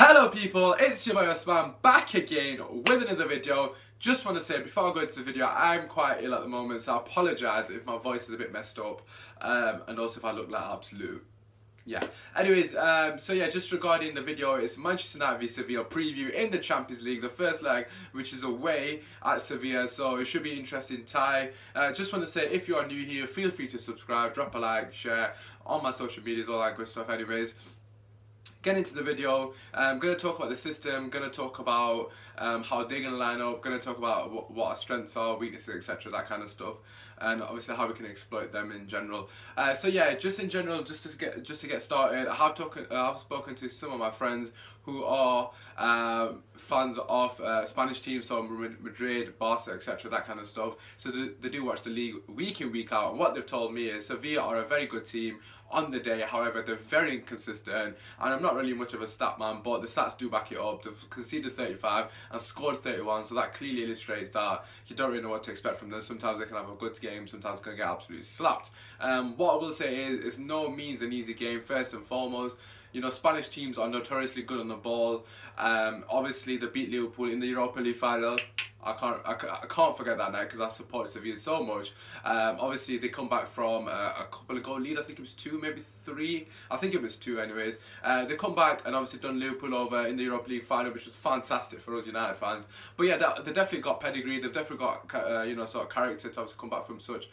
Hello people, it's your boy Osman back again with another video. Just want to say before I go into the video, I'm quite ill at the moment, so I apologise if my voice is a bit messed up and also if I look like absolute. Yeah. Anyways, so yeah, just regarding the video, it's Manchester United v Sevilla preview in the Champions League, the first leg, which is away at Sevilla, so it should be an interesting tie. Just want to say, if you are new here, feel free to subscribe, drop a like, share on my social medias, all that good stuff. Anyways, get into the video. I'm going to talk about the system, going to talk about how they're going to line up, going to talk about what our strengths are, weaknesses, etc., that kind of stuff, and obviously how we can exploit them in general. So yeah, just in general, just to get started, I've spoken to some of my friends who are fans of Spanish teams, so Madrid, Barca, etc., that kind of stuff. So they do watch the league week in, week out, and what they've told me is Sevilla are a very good team on the day. However, they're very inconsistent, and I'm not really much of a stat man, but the stats do back it up. They've conceded 35 and scored 31, so that clearly illustrates that you don't really know what to expect from them. Sometimes they can have a good game, sometimes they're going to get absolutely slapped. What I will say is, it's no means an easy game, first and foremost. You know, Spanish teams are notoriously good on the ball. Obviously, they beat Liverpool in the Europa League final. I can't forget that night because I supported Sevilla so much. Obviously, they come back from a couple of goal lead. I think it was 2, maybe 3. I think it was 2 anyways. They come back and obviously done Liverpool over in the Europa League final, which was fantastic for us United fans. But yeah, they definitely got pedigree. They've definitely got you know, sort of character to obviously come back from such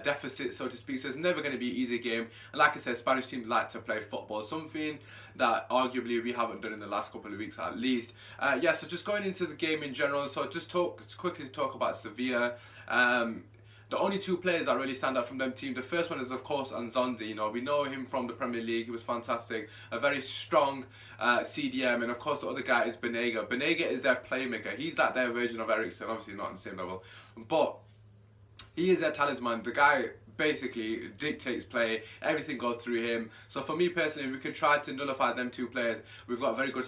deficit, so to speak. So it's never going to be an easy game. And like I said, Spanish teams like to play football, something that arguably we haven't done in the last couple of weeks at least. Yeah, so just going into the game in general, so just quickly talk about Sevilla. The only 2 players that really stand out from them team, the first one is of course Anzondi. You know, we know him from the Premier League. He was fantastic, a very strong CDM, and of course the other guy is Banega. Banega is their playmaker. He's like their version of Eriksen, obviously not on the same level, but he is their talisman. The guy basically dictates play, everything goes through him. So for me personally, we can try to nullify them 2 players. We've got a very good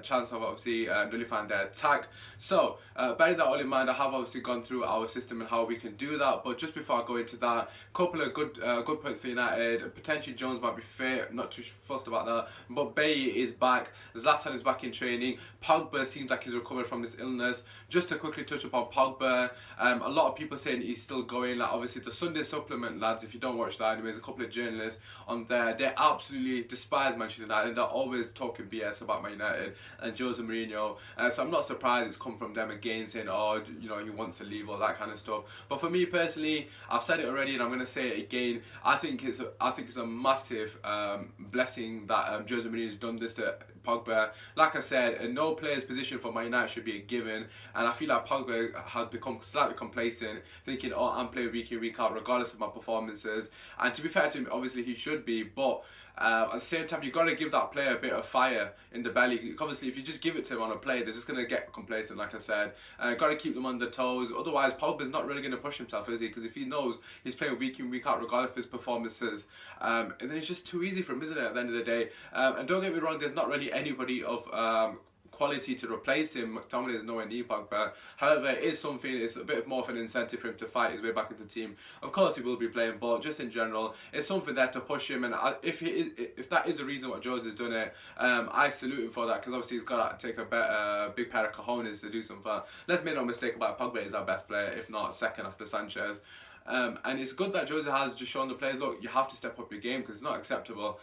chance of obviously nullifying their attack. So bearing that all in mind, I have obviously gone through our system and how we can do that. But just before I go into that, couple of good points for United. Potentially Jones might be fit, not too fussed about that. But Bailly is back, Zlatan is back in training, Pogba seems like he's recovered from this illness. Just to quickly touch upon Pogba, a lot of people saying he's still going. Like obviously the Sunday supplement, lads, if you don't watch that, anyways, a couple of journalists on there, they absolutely despise Manchester United. They're always talking BS about Man United and Jose Mourinho, so I'm not surprised it's come from them again, saying, oh, you know, he wants to leave, all that kind of stuff. But for me personally, I've said it already and I'm going to say it again, I think it's a massive blessing that Jose Mourinho's done this to Pogba. Like I said, no player's position for Man United should be a given, and I feel like Pogba had become slightly complacent, thinking, oh, I'm playing week in, week out regardless of my performances. And to be fair to him, obviously he should be, but at the same time, you've got to give that player a bit of fire in the belly. Obviously, if you just give it to him on a play, they're just going to get complacent, like I said. Got to keep them on their toes. Otherwise, Pogba's not really going to push himself, is he? Because if he knows he's playing week in, week out, regardless of his performances, and then it's just too easy for him, isn't it, at the end of the day? And don't get me wrong, there's not really anybody of quality to replace him. McTominay is nowhere near Pogba. However, it is something, it's a bit more of an incentive for him to fight his way back into the team. Of course he will be playing, but just in general, it's something there to push him, and if that is the reason why Jose has done it, I salute him for that, because obviously he's got to take a big pair of cojones to do something. Let's make no mistake about it, Pogba is our best player, if not second after Sanchez. And it's good that Jose has just shown the players, look, you have to step up your game because it's not acceptable.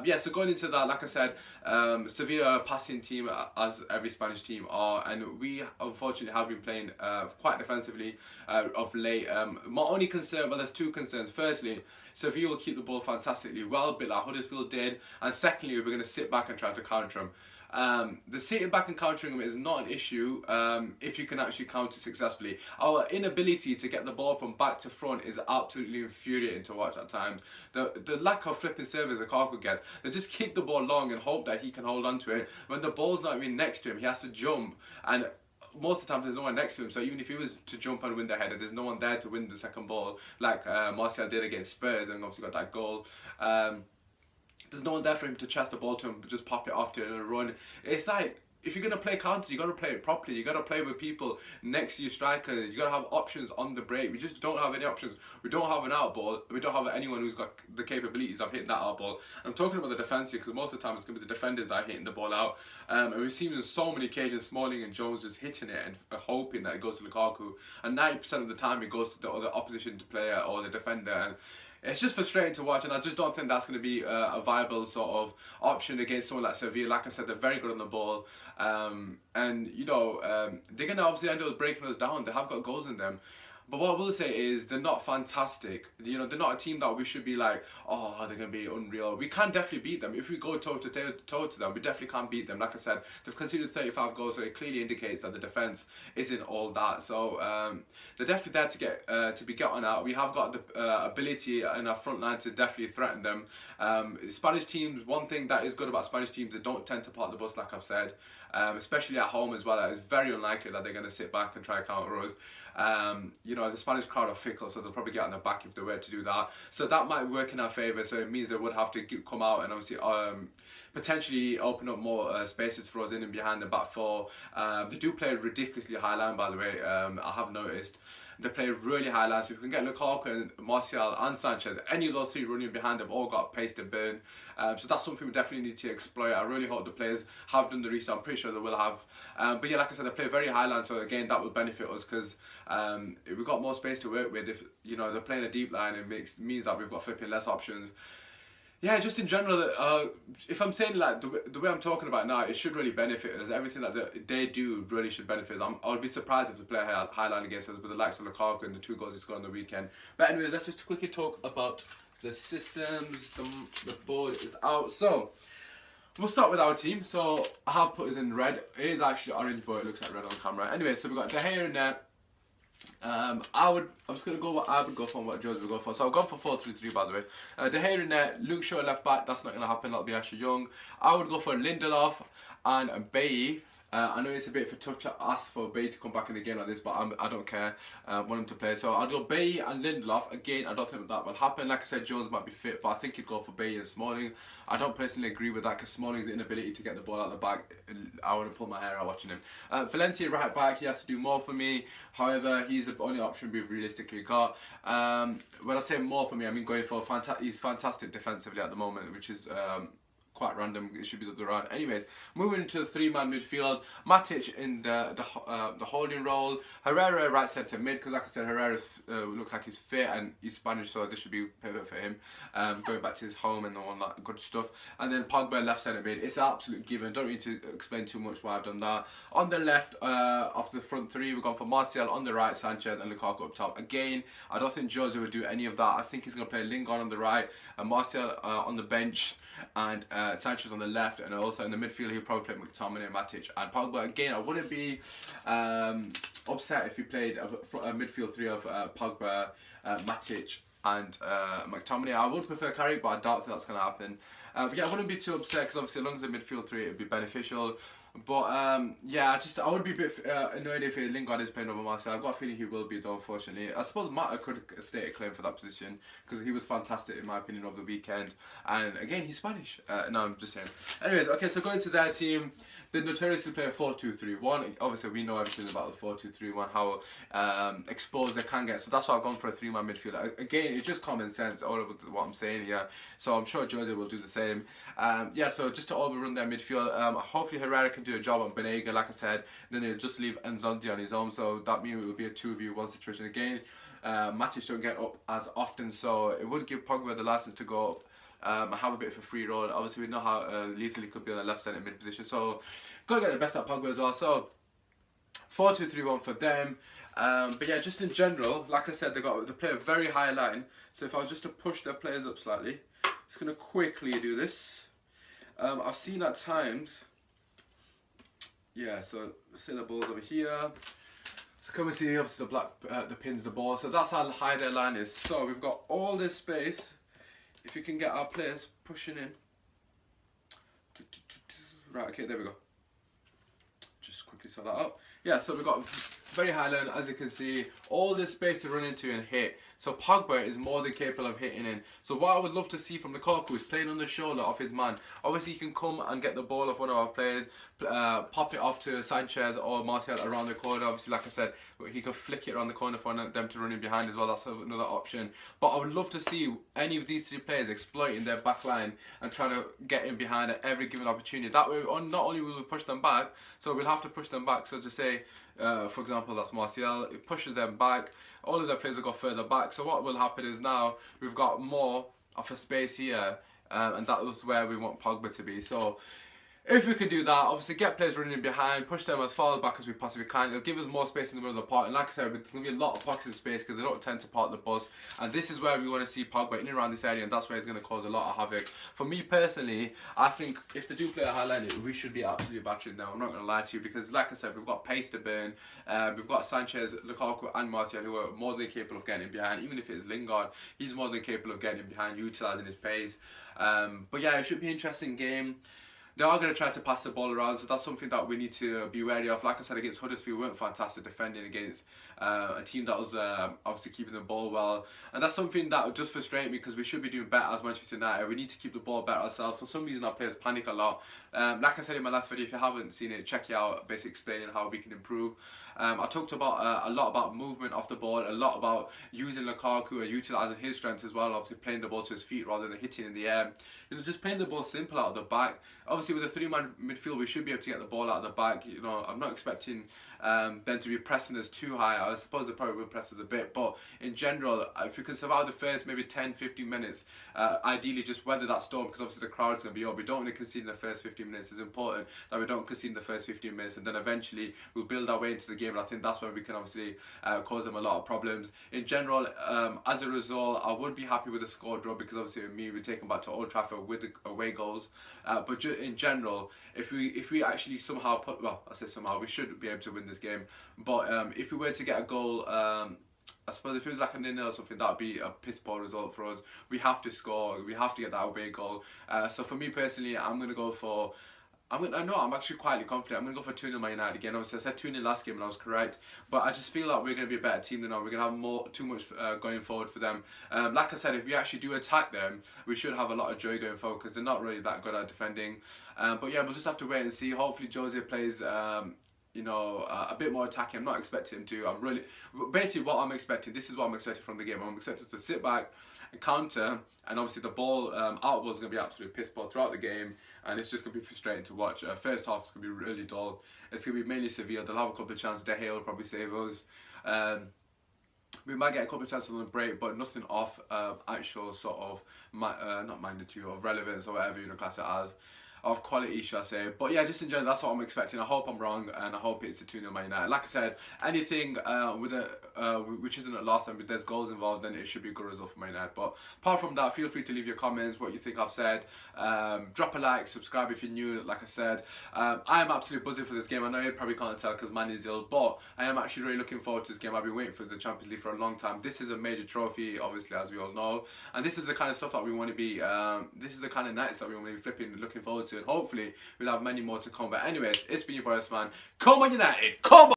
Yeah, so going into that, like I said, Sevilla are a passing team, as every Spanish team are, and we unfortunately have been playing quite defensively of late. My only concern, well, there's 2 concerns. Firstly, Sevilla will keep the ball fantastically well, a bit like Huddersfield did, and secondly, we're going to sit back and try to counter them. The sitting back and countering them is not an issue if you can actually counter successfully. Our inability to get the ball from back to front is absolutely infuriating to watch at times. The lack of flipping service Lukaku gets, they just kick the ball long and hope that he can hold on to it. When the ball's not even next to him, he has to jump, and most of the time there's no one next to him, so even if he was to jump and win the header, there's no one there to win the second ball, like Martial did against Spurs and obviously got that goal. There's no one there for him to chest the ball to him, just pop it off to him and run. It's like, if you're going to play counters, you got to play it properly. You got to play with people next to your striker. You got to have options on the break. We just don't have any options. We don't have an out ball. We don't have anyone who's got the capabilities of hitting that out ball. I'm talking about the defence here because most of the time it's going to be the defenders that are hitting the ball out. And we've seen in so many occasions Smalling and Jones just hitting it and hoping that it goes to Lukaku. And 90% of the time it goes to the other opposition player or the defender. And it's just frustrating to watch, and I just don't think that's going to be a viable sort of option against someone like Sevilla. Like I said, they're very good on the ball, and you know they're going to obviously end up breaking us down. They have got goals in them. But what I will say is they're not fantastic. You know, they're not a team that we should be like, oh, they're going to be unreal. We can definitely beat them. If we go toe to them, we definitely can beat them. Like I said, they've conceded 35 goals, so it clearly indicates that the defence isn't all that. So they're definitely there to get to be gotten out. We have got the ability in our front line to definitely threaten them. Spanish teams, one thing that is good about Spanish teams, they don't tend to park the bus, like I've said. Especially at home as well. It's very unlikely that they're going to sit back and try counter us. You know, the Spanish crowd are fickle, so they'll probably get on the back if they were to do that. So that might work in our favour. So it means they would have to come out and obviously potentially open up more spaces for us in and behind the back four. They do play a ridiculously high line, by the way. I have noticed. They play really high lines. So if we can get Lukaku and Martial and Sanchez, any of those three running behind them, all got pace to burn. So that's something we definitely need to exploit. I really hope the players have done the research. I'm pretty sure they will have. But yeah, like I said, they play very high line. So again, that will benefit us because we've got more space to work with. If you know they're playing a deep line, it means that we've got flipping less options. Yeah, just in general, if I'm saying like the way I'm talking about now, it should really benefit us. Everything that they do really should benefit us. I would be surprised if they play a high line against us with the likes of Lukaku and the 2 goals he scored on the weekend. But anyways, let's just quickly talk about the systems. The board is out. So we'll start with our team. So I have put us in red. It is actually orange, but it looks like red on camera. Anyway, so we've got De Gea in there. I'm just gonna go what I would go for and what Jones would go for. So I've gone for 4-3-3, by the way. De Gea in there, Luke Shaw left back. That's not gonna happen. That'll be Ashley Young. I would go for Lindelof and Bailly. I know it's a bit of a tough to ask for Bailly to come back in a game like this, but I don't care. I want him to play. So I'll go Bailly and Lindelof. Again, I don't think that will happen. Like I said, Jones might be fit, but I think he'd go for Bailly and Smalling. I don't personally agree with that because Smalling's inability to get the ball out the back, I would have pulled my hair out watching him. Valencia right back, he has to do more for me. However, he's the only option we've realistically got. When I say more for me, I mean going for he's fantastic defensively at the moment, which is quite random. It should be the other round. Anyways, moving into the 3-man midfield. Matic in the holding role. Herrera right centre mid, because like I said, Herrera looks like he's fit and he's Spanish, so this should be perfect for him. Going back to his home and all that good stuff. And then Pogba left centre mid. It's an absolute given. Don't need to explain too much why I've done that. On the left of the front three, we've gone for Martial. On the right, Sanchez and Lukaku up top. Again, I don't think Jose would do any of that. I think he's going to play Lingard on the right and Martial on the bench and Sanchez on the left, and also in the midfield he'll probably play McTominay, Matic and Pogba. Again, I wouldn't be upset if he played a midfield three of Pogba, Matic and McTominay. I would prefer Carrick, but I doubt that's going to happen. But yeah, I wouldn't be too upset because obviously as long as the midfield three, it would be beneficial. But yeah, I would be a bit annoyed if Lingard is playing over Marcel. I've got a feeling he will be though, unfortunately. I suppose Mata could state a claim for that position because he was fantastic in my opinion over the weekend. And again, he's Spanish. No, I'm just saying. Anyways, okay, so going to their team, they notoriously play a 4-2-3-1. Obviously, we know everything about the 4-2-3-1, how exposed they can get. So that's why I've gone for a 3-man midfield. Again, it's just common sense, all of what I'm saying here. So I'm sure Jose will do the same. Yeah, so just to overrun their midfield, hopefully Herrera can do a job on Benega, like I said. Then they'll just leave Nzonzi on his own. So that means it will be a 2v1 situation again. Matic don't get up as often, so it would give Pogba the license to go up. Have a bit of a free roll. Obviously, we know how lethal he could be on the left centre mid position, so gotta get the best out of Pogba as well. So 4-2-3-1 for them. But yeah, just in general, like I said, they play a very high line. So if I was just to push their players up slightly, just gonna quickly do this. I've seen at times. Yeah, so say the ball's over here. So come and see, obviously the black, the pins the ball. So that's how high their line is. So we've got all this space. If you can get our players pushing in. Right, okay, there we go. Just quickly set that up. Yeah, so we've got Very high line, as you can see, all this space to run into and hit. So Pogba is more than capable of hitting in. So what I would love to see from Lukaku is playing on the shoulder of his man. Obviously, he can come and get the ball off one of our players, pop it off to Sanchez or Martial around the corner. Obviously, like I said, he could flick it around the corner for them to run in behind as well. That's another option. But I would love to see any of these three players exploiting their back line and trying to get in behind at every given opportunity. That way, not only will we push them back, so we'll have to push them back. So to say, for example, that's Martial. It pushes them back. All of their players will go further back. So what will happen is now we've got more of a space here, and that was where we want Pogba to be. So if we could do that, obviously get players running in behind, push them as far back as we possibly can. It'll give us more space in the middle of the park. And like I said, there's going to be a lot of pockets of space because they don't tend to park the bus. And this is where we want to see Pogba in and around this area, and that's where it's going to cause a lot of havoc. For me personally, I think if they do play a high line, we should be absolutely battering them. I'm not going to lie to you because, like I said, we've got pace to burn. We've got Sanchez, Lukaku and Martial who are more than capable of getting in behind. Even if it's Lingard, he's more than capable of getting in behind, utilising his pace. But yeah, it should be an interesting game. They are going to try to pass the ball around, so that's something that we need to be wary of. Like I said, against Huddersfield, we weren't fantastic defending against a team that was obviously keeping the ball well. And that's something that would just frustrate me because we should be doing better as Manchester United. We need to keep the ball better ourselves. For some reason, our players panic a lot. Like I said in my last video, if you haven't seen it, check it out, basically explaining how we can improve. I talked about a lot about movement off the ball, a lot about using Lukaku and utilising his strengths as well, obviously playing the ball to his feet rather than hitting in the air. You know, just playing the ball simple out of the back. Obviously, with a three-man midfield, we should be able to get the ball out of the back. You know, I'm not expecting them to be pressing us too high. I suppose they probably will press us a bit, but in general, if we can survive the first maybe 10-15 minutes, ideally just weather that storm, because obviously the crowd's going to be up. We don't want to concede in the first 15 minutes. It's important that we don't concede in the first 15 minutes, and then eventually we'll build our way into the game, and I think that's where we can obviously cause them a lot of problems. In general, as a result, I would be happy with a score draw, because obviously with me, we're taken back to Old Trafford with the away goals. But in general, if we actually somehow put, well, I say somehow, we should be able to win this game. But if we were to get a goal, I suppose if it was like a 0-0 or something, that would be a piss poor result for us. We have to score. We have to get that away goal. So for me personally, I'm going to go for... I'm actually quietly confident. I'm going to go for 2-0 Man United again. Obviously, I said 2-0 last game and I was correct. But I just feel like we're going to be a better team than them. We're going to have too much going forward for them. Like I said, if we actually do attack them, we should have a lot of joy going forward because they're not really that good at defending. But yeah, we'll just have to wait and see. Hopefully, Jose plays... you know, a bit more attacking. I'm not expecting him to. Basically what I'm expecting, this is what I'm expecting from the game. I'm expecting to sit back and counter, and obviously the ball, out ball is going to be absolutely piss poor throughout the game, and it's just going to be frustrating to watch. First half is going to be really dull. It's going to be mainly Sevilla. They'll have a couple of chances. De Gea will probably save us. We might get a couple of chances on the break, but nothing off actual sort of, not magnitude, of relevance or whatever you know, class it as. Of quality, should I say. But yeah, just in general, that's what I'm expecting. I hope I'm wrong, and I hope it's a 2-0 Man United. Like I said, anything with which isn't a loss and there's goals involved, then it should be a good result for Man United. But apart from that, feel free to leave your comments, what you think I've said. Drop a like, subscribe if you're new, like I said. I am absolutely buzzing for this game. I know you probably can't tell because Man is ill, but I am actually really looking forward to this game. I've been waiting for the Champions League for a long time. This is a major trophy, obviously, as we all know. And this is the kind of stuff that we want to be, this is the kind of nights that we want to be flipping, looking forward to. And hopefully, we'll have many more to come. But anyways, it's been your boy, man. Come on, United! Come on!